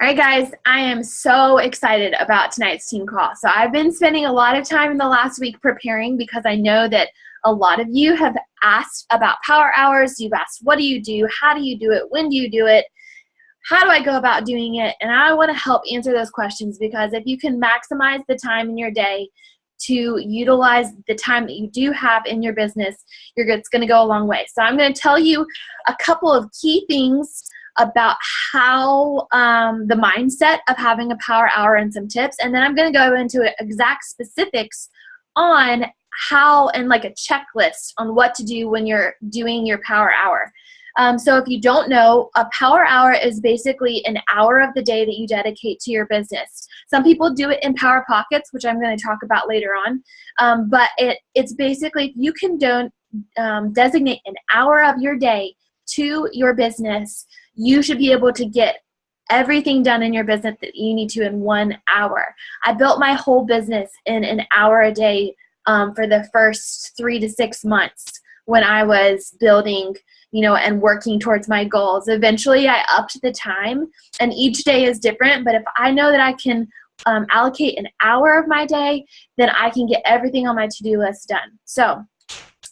All right, guys, I am so excited about tonight's team call. So I've been spending a lot of time in the last week preparing because I know that a lot of you have asked about power hours. You've asked, what do you do? How do you do it? When do you do it? How do I go about doing it? And I want to help answer those questions because if you can maximize the time in your day to utilize the time that you do have in your business, it's going to go a long way. So I'm going to tell you a couple of key things about how the mindset of having a power hour and some tips, and then I'm going to go into exact specifics on how and like a checklist on what to do when you're doing your power hour. So if you don't know, a power hour is basically an hour of the day that you dedicate to your business. Some people do it in Power Pockets, which I'm going to talk about later on, but it's basically you can designate an hour of your day to your business. You should be able to get everything done in your business that you need to in 1 hour. I built my whole business in an hour a day for the first 3 to 6 months when I was building, and working towards my goals. Eventually, I upped the time, and each day is different, but if I know that I can allocate an hour of my day, then I can get everything on my to-do list done. So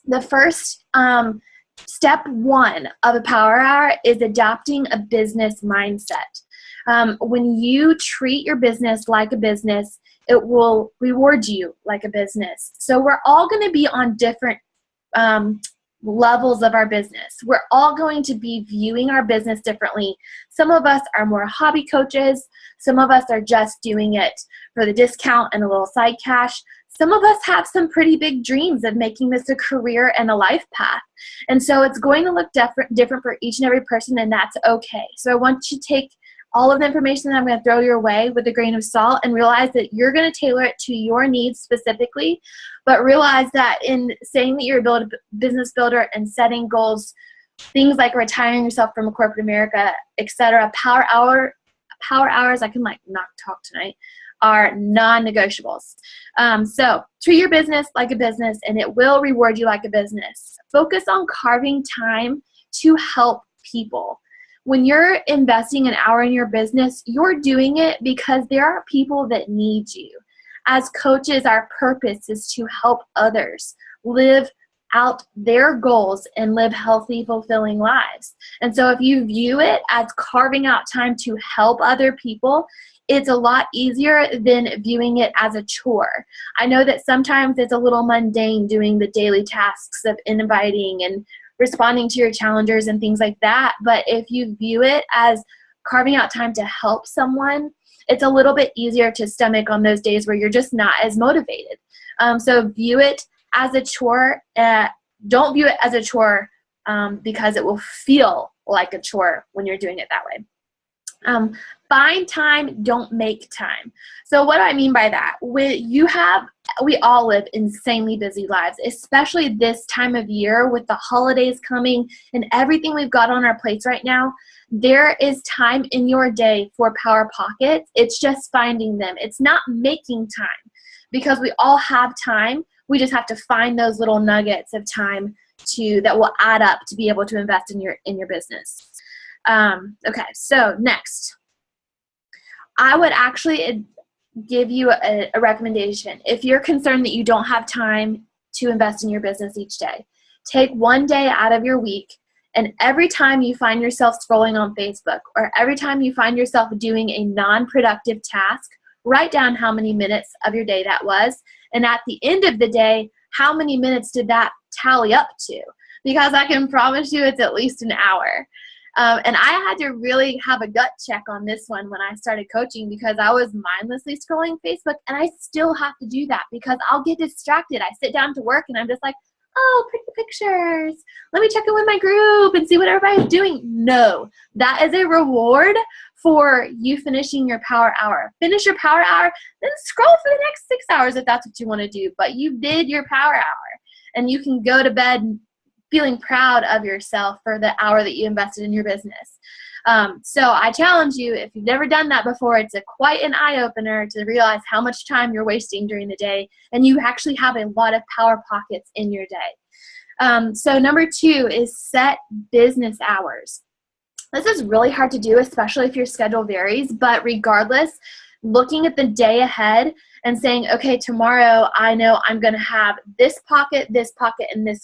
the first step one of a power hour is adopting a business mindset. When you treat your business like a business, it will reward you like a business. So we're all going to be on different levels of our business. We're all going to be viewing our business differently. Some of us are more hobby coaches. Some of us are just doing it for the discount and a little side cash. Some of us have some pretty big dreams of making this a career and a life path. And so it's going to look different for each and every person, and that's okay. So I want you to take all of the information that I'm going to throw your way with a grain of salt and realize that you're going to tailor it to your needs specifically, but realize that in saying that you're a business builder and setting goals, things like retiring yourself from corporate America, etc., power hours, I can not talk tonight, are non-negotiables. So treat your business like a business, and it will reward you like a business. Focus on carving time to help people. When you're investing an hour in your business, you're doing it because there are people that need you. As coaches, our purpose is to help others live out their goals and live healthy, fulfilling lives. And so if you view it as carving out time to help other people, it's a lot easier than viewing it as a chore. I know that sometimes it's a little mundane doing the daily tasks of inviting and responding to your challengers and things like that. But if you view it as carving out time to help someone, it's a little bit easier to stomach on those days where you're just not as motivated. So view it as a chore. Don't view it as a chore because it will feel like a chore when you're doing it that way. Find time, don't make time. So what do I mean by that? We all live insanely busy lives, especially this time of year with the holidays coming and everything we've got on our plates right now. There is time in your day for Power Pockets. It's just finding them. It's not making time because we all have time. We just have to find those little nuggets of time that will add up to be able to invest in your business. Okay, so next, I would actually give you a recommendation. If you're concerned that you don't have time to invest in your business each day, take one day out of your week, and every time you find yourself scrolling on Facebook or every time you find yourself doing a non-productive task, write down how many minutes of your day that was, and at the end of the day, how many minutes did that tally up to? Because I can promise you it's at least an hour. And I had to really have a gut check on this one when I started coaching because I was mindlessly scrolling Facebook, and I still have to do that because I'll get distracted. I sit down to work and I'm just like, oh, pretty pictures. Let me check in with my group and see what everybody's doing. No, that is a reward for you finishing your power hour. Finish your power hour, then scroll for the next 6 hours if that's what you want to do. But you did your power hour, and you can go to bed feeling proud of yourself for the hour that you invested in your business. So I challenge you, if you've never done that before, it's quite an eye-opener to realize how much time you're wasting during the day, and you actually have a lot of Power Pockets in your day. So number 2 is set business hours. This is really hard to do, especially if your schedule varies, but regardless, looking at the day ahead and saying, okay, tomorrow I know I'm going to have this pocket, and this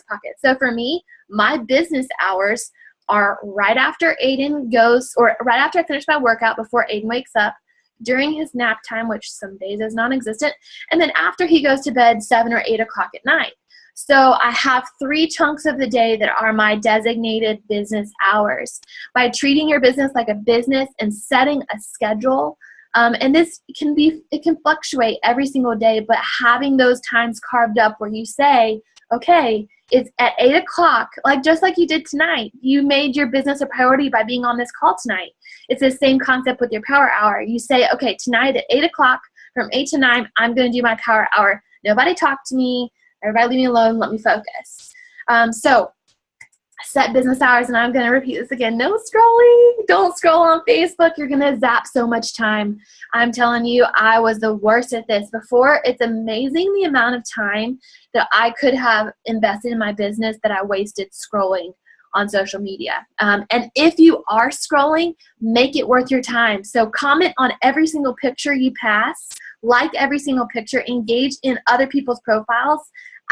pocket. So for me, my business hours are right after Aiden goes, or right after I finish my workout before Aiden wakes up, during his nap time, which some days is non-existent, and then after he goes to bed 7 or 8 o'clock at night. So I have 3 chunks of the day that are my designated business hours. By treating your business like a business and setting a schedule, and this it can fluctuate every single day, but having those times carved up where you say, okay, it's at 8 o'clock, just like you did tonight. You made your business a priority by being on this call tonight. It's the same concept with your power hour. You say, okay, tonight at 8 o'clock, from 8 to 9, I'm going to do my power hour. Nobody talk to me. Everybody leave me alone. Let me focus. So set business hours, and I'm going to repeat this again. No scrolling. Don't scroll on Facebook. You're going to zap so much time. I'm telling you, I was the worst at this before. It's amazing the amount of time that I could have invested in my business that I wasted scrolling on social media. And if you are scrolling, make it worth your time. So comment on every single picture you pass, like every single picture, engage in other people's profiles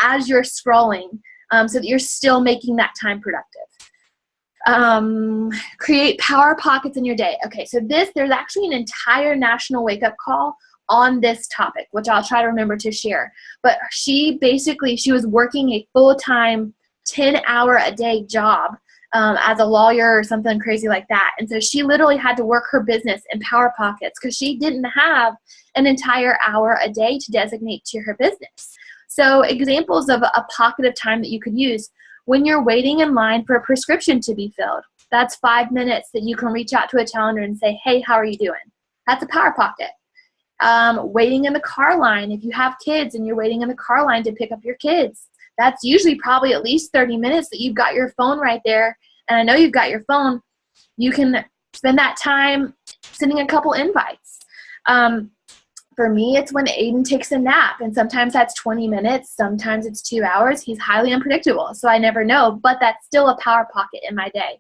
as you're scrolling, so that you're still making that time productive. Create power pockets in your day. Okay, so there's actually an entire national wake-up call on this topic, which I'll try to remember to share. But she was working a full-time 10-hour-a-day job as a lawyer or something crazy like that. And so she literally had to work her business in power pockets because she didn't have an entire hour a day to designate to her business. So examples of a pocket of time that you could use: when you're waiting in line for a prescription to be filled, that's 5 minutes that you can reach out to a challenger and say, hey, how are you doing? That's a power pocket. Waiting in the car line, if you have kids and you're waiting in the car line to pick up your kids, that's usually probably at least 30 minutes that you've got your phone right there. And I know you've got your phone. You can spend that time sending a couple invites. For me, it's when Aiden takes a nap, and sometimes that's 20 minutes, sometimes it's 2 hours. He's highly unpredictable, so I never know, but that's still a power pocket in my day.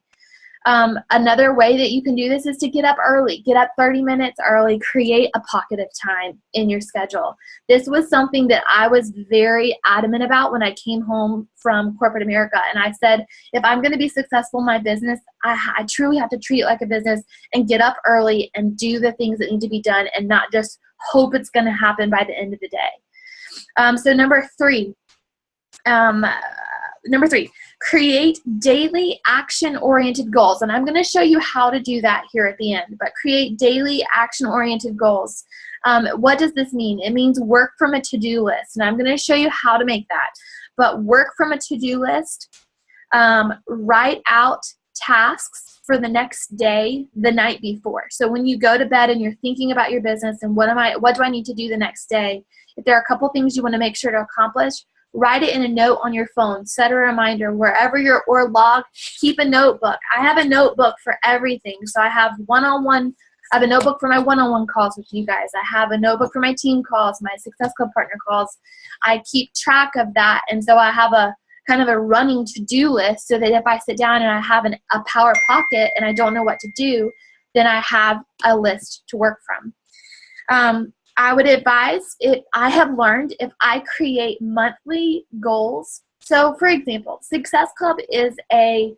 Another way that you can do this is to get up early. Get up 30 minutes early. Create a pocket of time in your schedule. This was something that I was very adamant about when I came home from corporate America. And I said, if I'm going to be successful in my business, I truly have to treat it like a business and get up early and do the things that need to be done and not just hope it's going to happen by the end of the day. So number three, create daily action-oriented goals. And I'm going to show you how to do that here at the end, but create daily action-oriented goals. What does this mean? It means work from a to-do list, and I'm going to show you how to make that. But work from a to-do list, write out tasks for the next day the night before. So when you go to bed and you're thinking about your business and what do I need to do the next day, if there are a couple things you want to make sure to accomplish, write it in a note on your phone. Set a reminder wherever you're, or log. Keep a notebook. I have a notebook for everything. So I have I have a notebook for my one-on-one calls with you guys. I have a notebook for my team calls, my Success Club partner calls. I keep track of that. And so I have a kind of a running to-do list so that if I sit down and I have a power pocket and I don't know what to do, then I have a list to work from. I would advise, I have learned if I create monthly goals. So for example, Success Club is if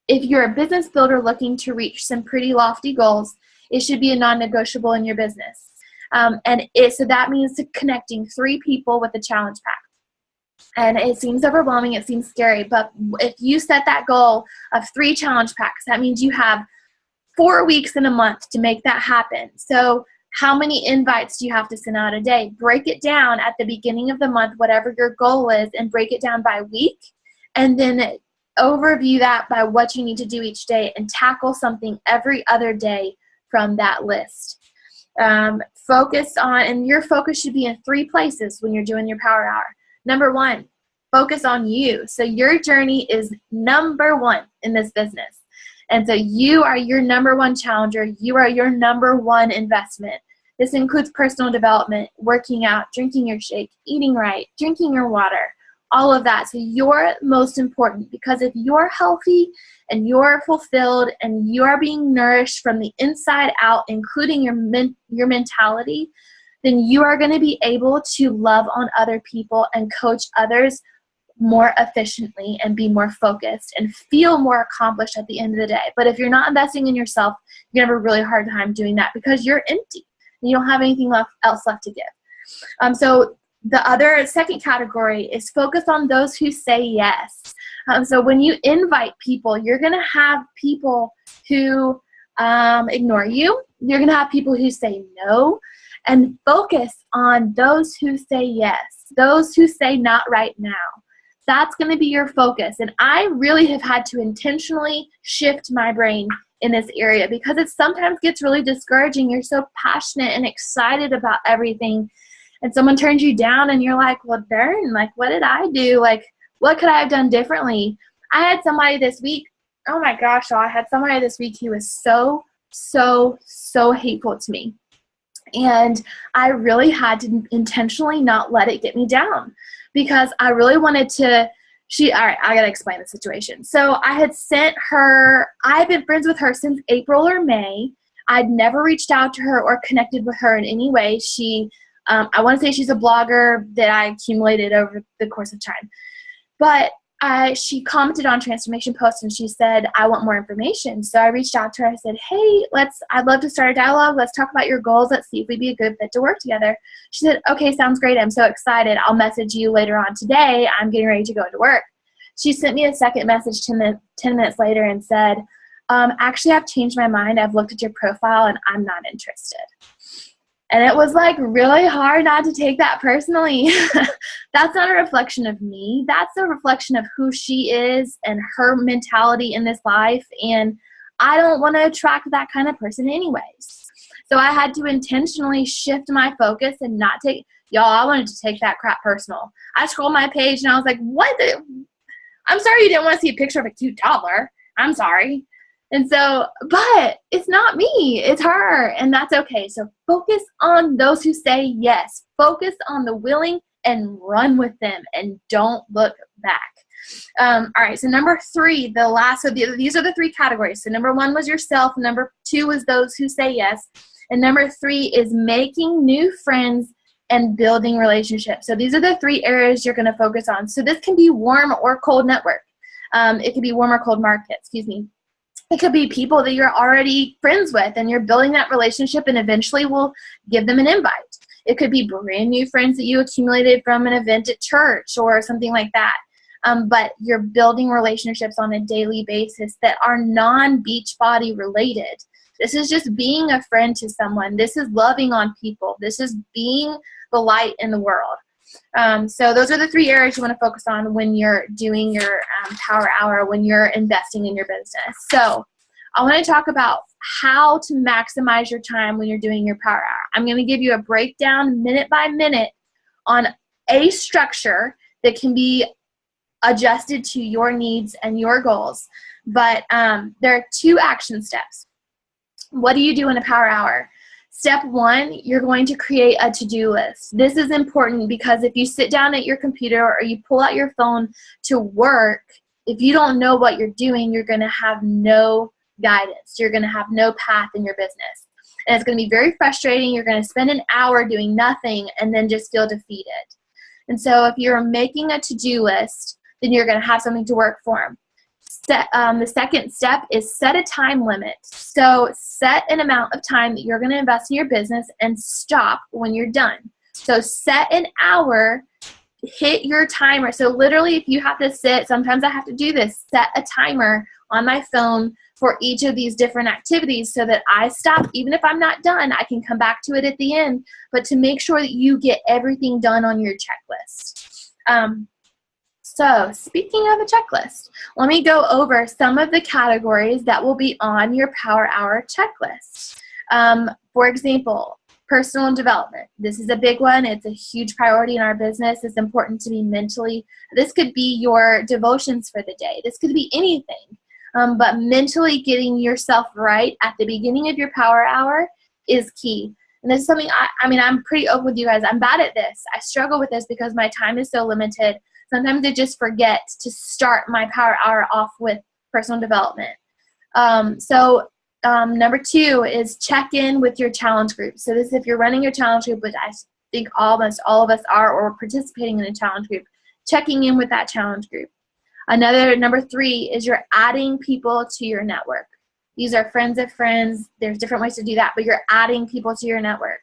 you're a business builder looking to reach some pretty lofty goals, it should be a non-negotiable in your business. So that means connecting 3 people with a challenge pack. And it seems overwhelming, it seems scary, but if you set that goal of 3 challenge packs, that means you have 4 weeks in a month to make that happen. So how many invites do you have to send out a day? Break it down at the beginning of the month, whatever your goal is, and break it down by week, and then overview that by what you need to do each day and tackle something every other day from that list. And your focus should be in 3 places when you're doing your power hour. Number 1, focus on you. So your journey is number 1 in this business. And so you are your number 1 challenger. You are your number 1 investment. This includes personal development, working out, drinking your shake, eating right, drinking your water, all of that. So you're most important, because if you're healthy and you're fulfilled and you're being nourished from the inside out, including your mentality, then you are going to be able to love on other people and coach others more efficiently and be more focused and feel more accomplished at the end of the day. But if you're not investing in yourself, you're going to have a really hard time doing that because you're empty and you don't have anything else left to give. So the other second category is focus on those who say yes. So when you invite people, you're going to have people who ignore you. You're going to have people who say no. And focus on those who say yes, those who say not right now. That's going to be your focus. And I really have had to intentionally shift my brain in this area because it sometimes gets really discouraging. You're so passionate and excited about everything, and someone turns you down and you're like, well, darn, like, what did I do? Like, what could I have done differently? I had somebody this week, oh my gosh, I had somebody this week who was so hateful to me. And I really had to intentionally not let it get me down because I really wanted to, all right, I got to explain the situation. So I had sent her, I've been friends with her since April or May. I'd never reached out to her or connected with her in any way. I want to say she's a blogger that I accumulated over the course of time. But she commented on Transformation Post and she said, I want more information. So I reached out to her. I said, hey, I'd love to start a dialogue. Let's talk about your goals. Let's see if we'd be a good fit to work together. She said, okay, sounds great. I'm so excited. I'll message you later on today. I'm getting ready to go to work. She sent me a second message 10 minutes later and said, actually, I've changed my mind. I've looked at your profile and I'm not interested. And it was like really hard not to take that personally. That's not a reflection of me. That's a reflection of who she is and her mentality in this life. And I don't want to attract that kind of person anyways. So I had to intentionally shift my focus and not take, I wanted to take that crap personal. I scrolled my page and I was like, I'm sorry you didn't want to see a picture of a cute toddler. I'm sorry. And so, but it's not me, it's her, and that's okay. So focus on those who say yes. Focus on the willing and run with them and don't look back. All right, so number 3, these are the 3 categories. So number 1 was yourself, number 2 was those who say yes, and number 3 is making new friends and building relationships. So these are the 3 areas you're going to focus on. So this can be warm or cold network. It could be warm or cold market, It could be people that you're already friends with and you're building that relationship and eventually will give them an invite. It could be brand new friends that you accumulated from an event at church or something like that. But you're building relationships on a daily basis that are non-Beachbody related. This is just being a friend to someone. This is loving on people. This is being the light in the world. So those are the 3 areas you want to focus on when you're doing your Power Hour, when you're investing in your business. So I want to talk about how to maximize your time when you're doing your Power Hour. I'm going to give you a breakdown minute by minute on a structure that can be adjusted to your needs and your goals. But there are 2 action steps. What do you do in a Power Hour? Step 1, you're going to create a to-do list. This is important because if you sit down at your computer or you pull out your phone to work, if you don't know what you're doing, you're going to have no guidance. You're going to have no path in your business. And it's going to be very frustrating. You're going to spend an hour doing nothing and then just feel defeated. And so if you're making a to-do list, then you're going to have something to work for. The second step is set a time limit. So set an amount of time that you're going to invest in your business and stop when you're done. So set an hour, hit your timer. So literally if you have to sometimes I have to do this, set a timer on my phone for each of these different activities so that I stop. Even if I'm not done, I can come back to it at the end, but to make sure that you get everything done on your checklist. So speaking of a checklist, let me go over some of the categories that will be on your Power Hour checklist. For example, personal development. This is a big one. It's a huge priority in our business. It's important to be mentally. This could be your devotions for the day. This could be anything. But mentally getting yourself right at the beginning of your Power Hour is key. And this is something, I'm pretty open with you guys. I'm bad at this. I struggle with this because my time is so limited. Sometimes I just forget to start my Power Hour off with personal development. Number 2 is check in with your challenge group. So this, if you're running your challenge group, which I think almost all of us are, or participating in a challenge group, checking in with that challenge group. Number 3 is you're adding people to your network. These are friends of friends. There's different ways to do that, but you're adding people to your network.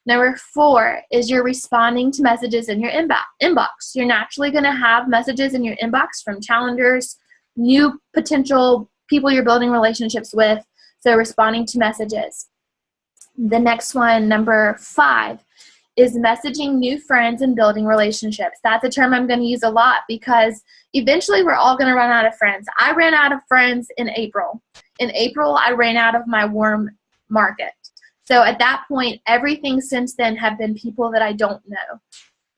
Number 4 is you're responding to messages in your inbox. You're naturally going to have messages in your inbox from challengers, new potential people you're building relationships with, so responding to messages. The next one, number 5, is messaging new friends and building relationships. That's a term I'm going to use a lot because eventually we're all going to run out of friends. I ran out of friends in April. In April, I ran out of my warm market. So at that point, everything since then have been people that I don't know.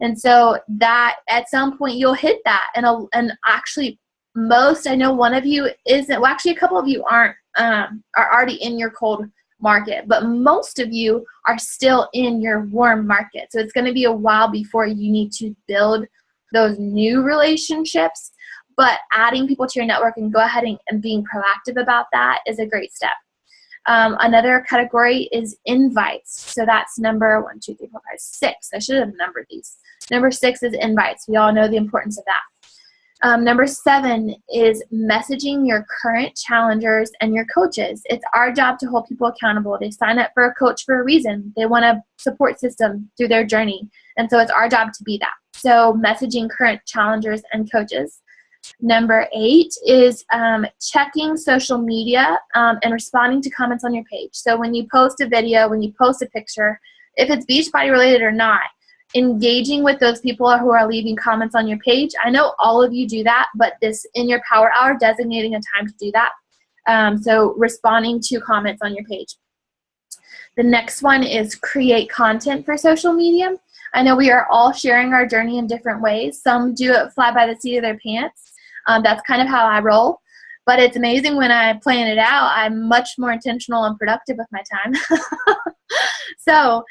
And so that at some point you'll hit that. And actually I know one of you isn't, well, actually a couple of you are already in your cold market, but most of you are still in your warm market. So it's going to be a while before you need to build those new relationships, but adding people to your network and go ahead and being proactive about that is a great step. Another category is invites. So that's number 1, 2, 3, 4, 5, 6. I should have numbered these. Number 6 is invites. We all know the importance of that. Number 7 is messaging your current challengers and your coaches. It's our job to hold people accountable. They sign up for a coach for a reason. They want a support system through their journey. And so it's our job to be that. So messaging current challengers and coaches. Number 8 is checking social media and responding to comments on your page. So when you post a video, when you post a picture, if it's Beachbody related or not, engaging with those people who are leaving comments on your page. I know all of you do that, but this in your power hour, designating a time to do that. So responding to comments on your page. The next one is create content for social media. I know we are all sharing our journey in different ways. Some do it fly by the seat of their pants. That's kind of how I roll. But it's amazing when I plan it out, I'm much more intentional and productive with my time. So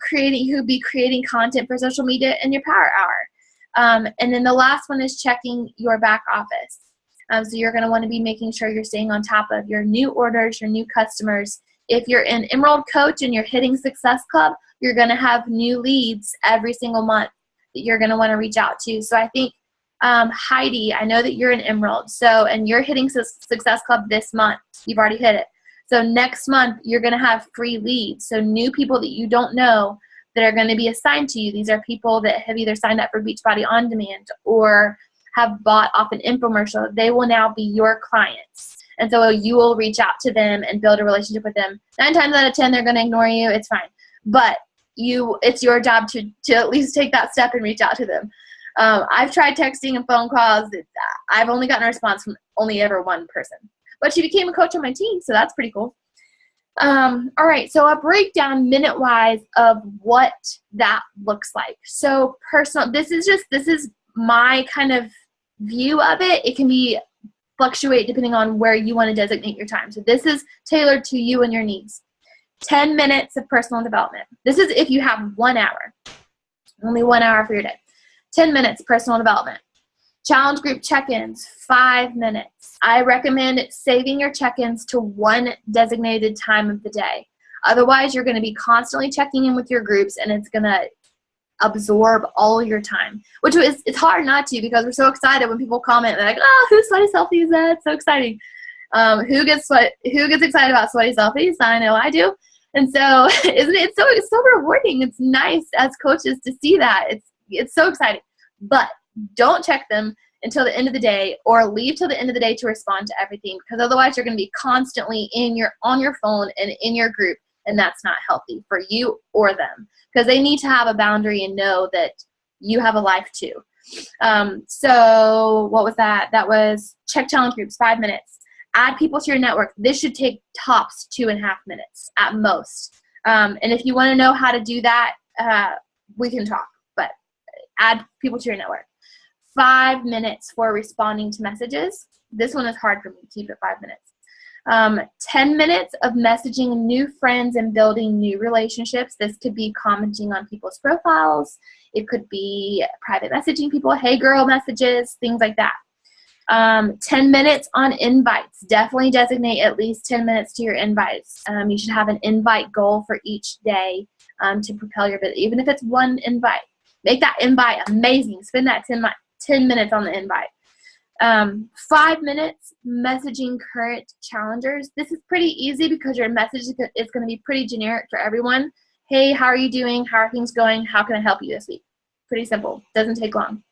creating content for social media in your power hour. And then the last one is checking your back office. So you're going to want to be making sure you're staying on top of your new orders, your new customers. If you're an Emerald coach and you're hitting Success Club, you're going to have new leads every single month that you're going to want to reach out to. So I think, Heidi, I know that you're an Emerald, and you're hitting Success Club this month. You've already hit it. So next month, you're going to have free leads. So new people that you don't know that are going to be assigned to you. These are people that have either signed up for Beachbody On Demand or have bought off an infomercial. They will now be your clients. And so you will reach out to them and build a relationship with them. 9 times out of 10, they're going to ignore you. It's fine. But it's your job to at least take that step and reach out to them. I've tried texting and phone calls. I've only gotten a response from only ever one person. But she became a coach on my team, so that's pretty cool. All right, so a breakdown minute-wise of what that looks like. So personal, this is my kind of view of it. It can fluctuate depending on where you want to designate your time. So this is tailored to you and your needs. 10 minutes of personal development. This is if you have 1 hour, only 1 hour for your day. 10 minutes personal development. Challenge group check-ins, 5 minutes. I recommend saving your check-ins to one designated time of the day. Otherwise, you're going to be constantly checking in with your groups, and it's going to absorb all your time, which it's hard not to because we're so excited when people comment. They're like, "Oh, whose sweaty selfie is that? It's so exciting." Who gets excited about sweaty selfies? I know I do. And so, isn't it? It's so rewarding. It's nice as coaches to see that. It's so exciting. But don't check them until the end of the day, or leave till the end of the day to respond to everything, because otherwise you're going to be constantly on your phone and in your group, and that's not healthy for you or them, because they need to have a boundary and know that you have a life too. So what was that? That was check challenge groups, 5 minutes. Add people to your network. This should take tops 2.5 minutes at most. And if you want to know how to do that, we can talk, but add people to your network. 5 minutes for responding to messages. This one is hard for me. Keep it 5 minutes. 10 minutes of messaging new friends and building new relationships. This could be commenting on people's profiles. It could be private messaging people, hey girl messages, things like that. 10 minutes on invites. Definitely designate at least 10 minutes to your invites. You should have an invite goal for each day to propel your business. Even if it's one invite, make that invite amazing. Spend that 10 minutes on the invite. 5 minutes messaging current challengers. This is pretty easy because your message is going to be pretty generic for everyone. Hey, how are you doing? How are things going? How can I help you this week? Pretty simple. Doesn't take long.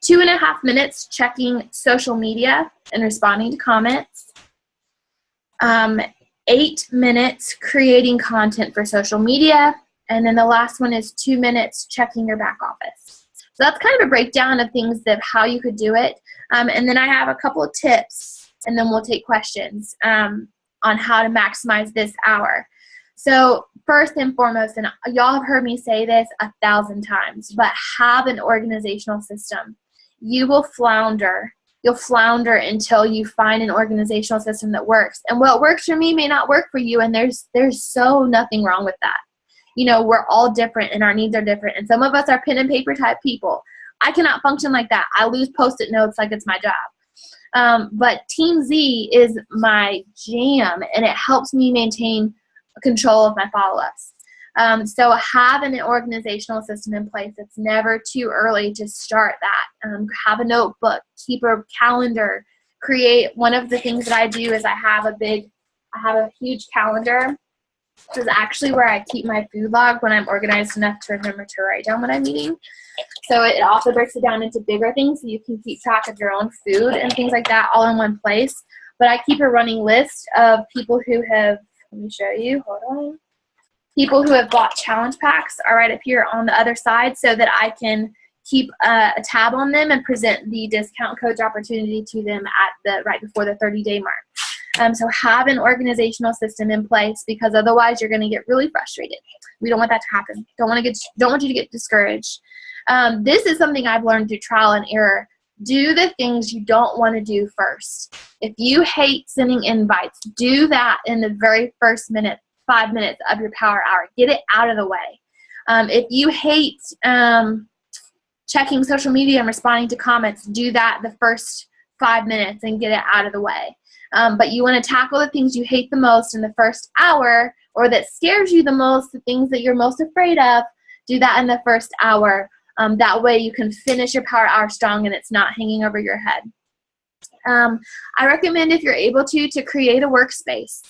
2.5 minutes checking social media and responding to comments. 8 minutes creating content for social media. And then the last one is 2 minutes checking your back office. So that's kind of a breakdown of things of how you could do it. And then I have a couple of tips, and then we'll take questions on how to maximize this hour. So first and foremost, and y'all have heard me say this 1,000 times, but have an organizational system. You will flounder. You'll flounder until you find an organizational system that works. And what works for me may not work for you, and there's so nothing wrong with that. You know, we're all different, and our needs are different. And some of us are pen and paper type people. I cannot function like that. I lose Post-it notes like it's my job. But Team Z is my jam, and it helps me maintain control of my follow-ups. So have an organizational system in place. It's never too early to start that. Have a notebook, keep a calendar, create. One of the things that I do is I have a huge calendar. This is actually where I keep my food log when I'm organized enough to remember to write down what I'm eating. So it also breaks it down into bigger things so you can keep track of your own food and things like that all in one place. But I keep a running list of people who have, let me show you, hold on. People who have bought challenge packs are right up here on the other side so that I can keep a tab on them and present the discount coach opportunity to them at right before the 30-day mark. So have an organizational system in place, because otherwise you're going to get really frustrated. We don't want that to happen. Don't want you to get discouraged. This is something I've learned through trial and error. Do the things you don't want to do first. If you hate sending invites, do that in the very first 5 minutes of your power hour. Get it out of the way. If you hate checking social media and responding to comments, do that the first 5 minutes and get it out of the way. But you want to tackle the things you hate the most in the first hour, or that scares you the most, the things that you're most afraid of, do that in the first hour. That way you can finish your power hour strong and it's not hanging over your head. I recommend, if you're able to create a workspace.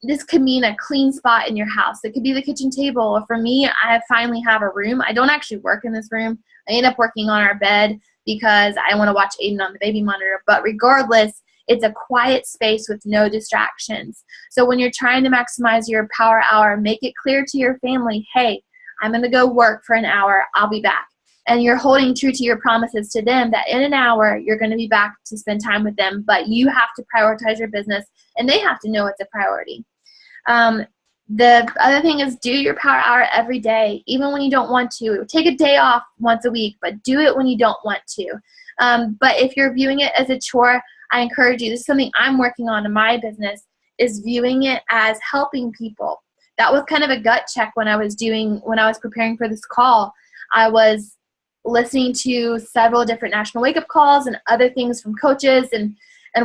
This could mean a clean spot in your house. It could be the kitchen table. Or for me, I finally have a room. I don't actually work in this room. I end up working on our bed because I want to watch Aiden on the baby monitor. But regardless, it's a quiet space with no distractions. So when you're trying to maximize your power hour, make it clear to your family, hey, I'm going to go work for an hour. I'll be back. And you're holding true to your promises to them that in an hour you're going to be back to spend time with them, but you have to prioritize your business and they have to know it's a priority. The other thing is, do your power hour every day, even when you don't want to. Take a day off once a week, but do it when you don't want to. But if you're viewing it as a chore, I encourage you, this is something I'm working on in my business, is viewing it as helping people. That was kind of a gut check when I was preparing for this call. I was listening to several different National Wake Up Calls and other things from coaches, and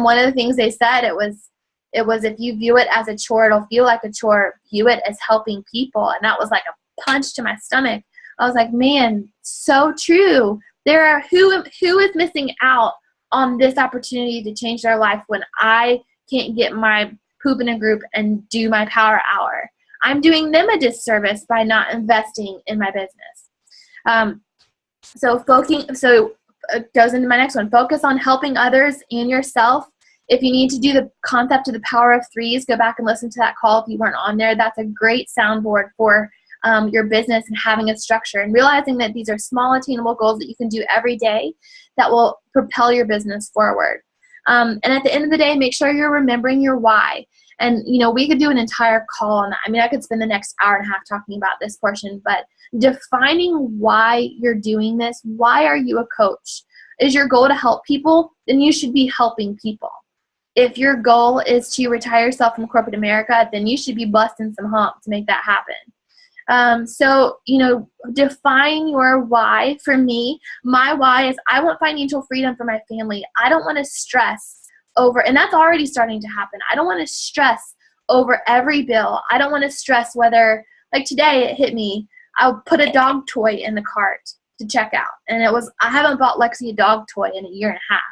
one of the things they said, it was if you view it as a chore, it'll feel like a chore. View it as helping people. And that was like a punch to my stomach. I was like, man, so true. Who is missing out on this opportunity to change their life when I can't get my poop in a group and do my power hour? I'm doing them a disservice by not investing in my business. So it goes into my next one. Focus on helping others and yourself. If you need to do the concept of the power of threes, go back and listen to that call if you weren't on there. That's a great soundboard for your business and having a structure and realizing that these are small attainable goals that you can do every day that will propel your business forward. And at the end of the day, make sure you're remembering your why. And, we could do an entire call on that. I mean, I could spend the next hour and a half talking about this portion, but defining why you're doing this. Why are you a coach? Is your goal to help people? Then you should be helping people. If your goal is to retire yourself from corporate America, then you should be busting some hump to make that happen. So, define your why. For me, my why is I want financial freedom for my family. I don't want to stress over, and that's already starting to happen. I don't want to stress over every bill. I don't want to stress whether, like today it hit me, I'll put a dog toy in the cart to check out. And I haven't bought Lexi a dog toy in a year and a half.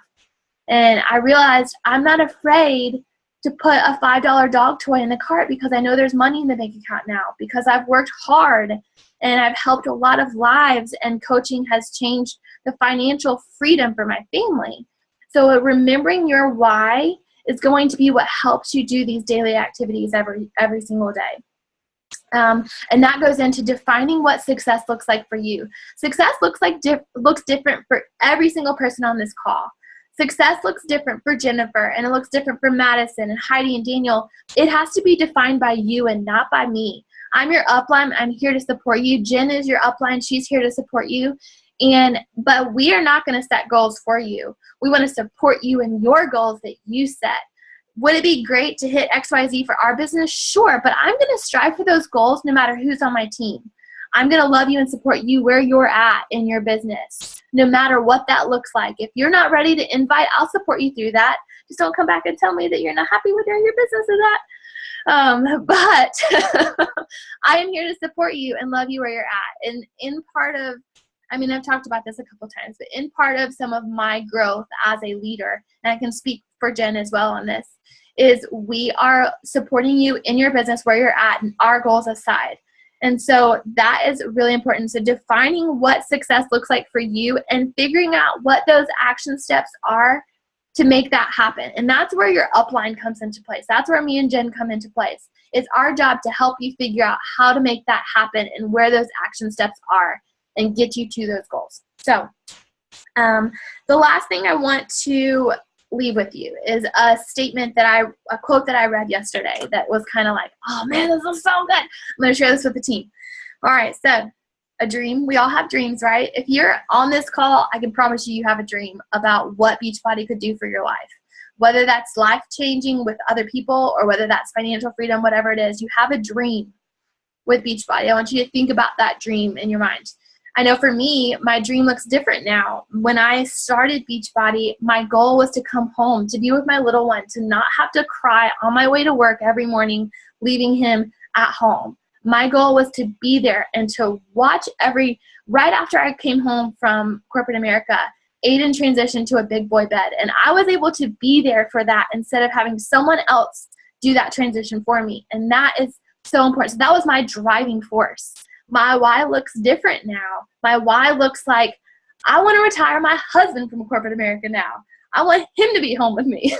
And I realized I'm not afraid to put a $5 dog toy in the cart because I know there's money in the bank account now, because I've worked hard and I've helped a lot of lives, and coaching has changed the financial freedom for my family. So remembering your why is going to be what helps you do these daily activities every single day. And that goes into defining what success looks like for you. Success looks different for every single person on this call. Success looks different for Jennifer, and it looks different for Madison and Heidi and Daniel. It has to be defined by you and not by me. I'm your upline. I'm here to support you. Jen is your upline. She's here to support you. But we are not going to set goals for you. We want to support you in your goals that you set. Would it be great to hit XYZ for our business? Sure, but I'm going to strive for those goals no matter who's on my team. I'm going to love you and support you where you're at in your business, no matter what that looks like. If you're not ready to invite, I'll support you through that. Just don't come back and tell me that you're not happy with where your business is at. But I am here to support you and love you where you're at. And in part of, I've talked about this a couple times, but in part of some of my growth as a leader, and I can speak for Jen as well on this, is we are supporting you in your business where you're at and our goals aside. And so that is really important. So defining what success looks like for you and figuring out what those action steps are to make that happen. And that's where your upline comes into place. That's where me and Jen come into place. It's our job to help you figure out how to make that happen and where those action steps are and get you to those goals. So the last thing I want to leave with you is a quote that I read yesterday that was kind of like, oh man, this is so good. I'm going to share this with the team. All right, so a dream. We all have dreams, right? If you're on this call, I can promise you have a dream about what Beachbody could do for your life. Whether that's life-changing with other people or whether that's financial freedom, whatever it is, you have a dream with Beachbody. I want you to think about that dream in your mind. I know for me, my dream looks different now. When I started Beachbody, my goal was to come home, to be with my little one, to not have to cry on my way to work every morning, leaving him at home. My goal was to be there and to watch right after I came home from corporate America, Aiden transitioned to a big boy bed. And I was able to be there for that instead of having someone else do that transition for me. And that is so important. So that was my driving force. My why looks different now. My why looks like I want to retire my husband from corporate America now. I want him to be home with me.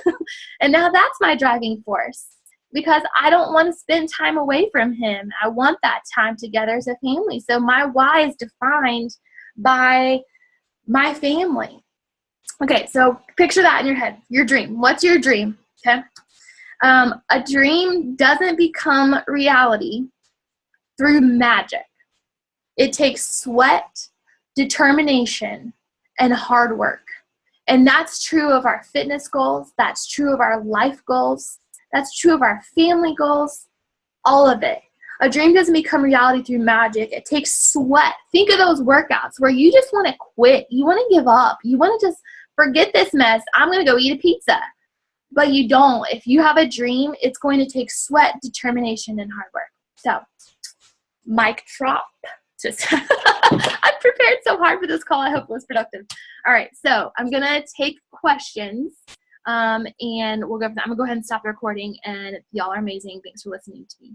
And now that's my driving force because I don't want to spend time away from him. I want that time together as a family. So my why is defined by my family. Okay, so picture that in your head. Your dream. What's your dream? Okay. A dream doesn't become reality through magic. It takes sweat, determination, and hard work. And that's true of our fitness goals. That's true of our life goals. That's true of our family goals. All of it. A dream doesn't become reality through magic. It takes sweat. Think of those workouts where you just want to quit. You want to give up. You want to just forget this mess. I'm going to go eat a pizza. But you don't. If you have a dream, it's going to take sweat, determination, and hard work. So, mic drop. I prepared so hard for this call. I hope it was productive. All right, so I'm going to take questions, and we'll go from that. I'm going to go ahead and stop the recording, and y'all are amazing. Thanks for listening to me.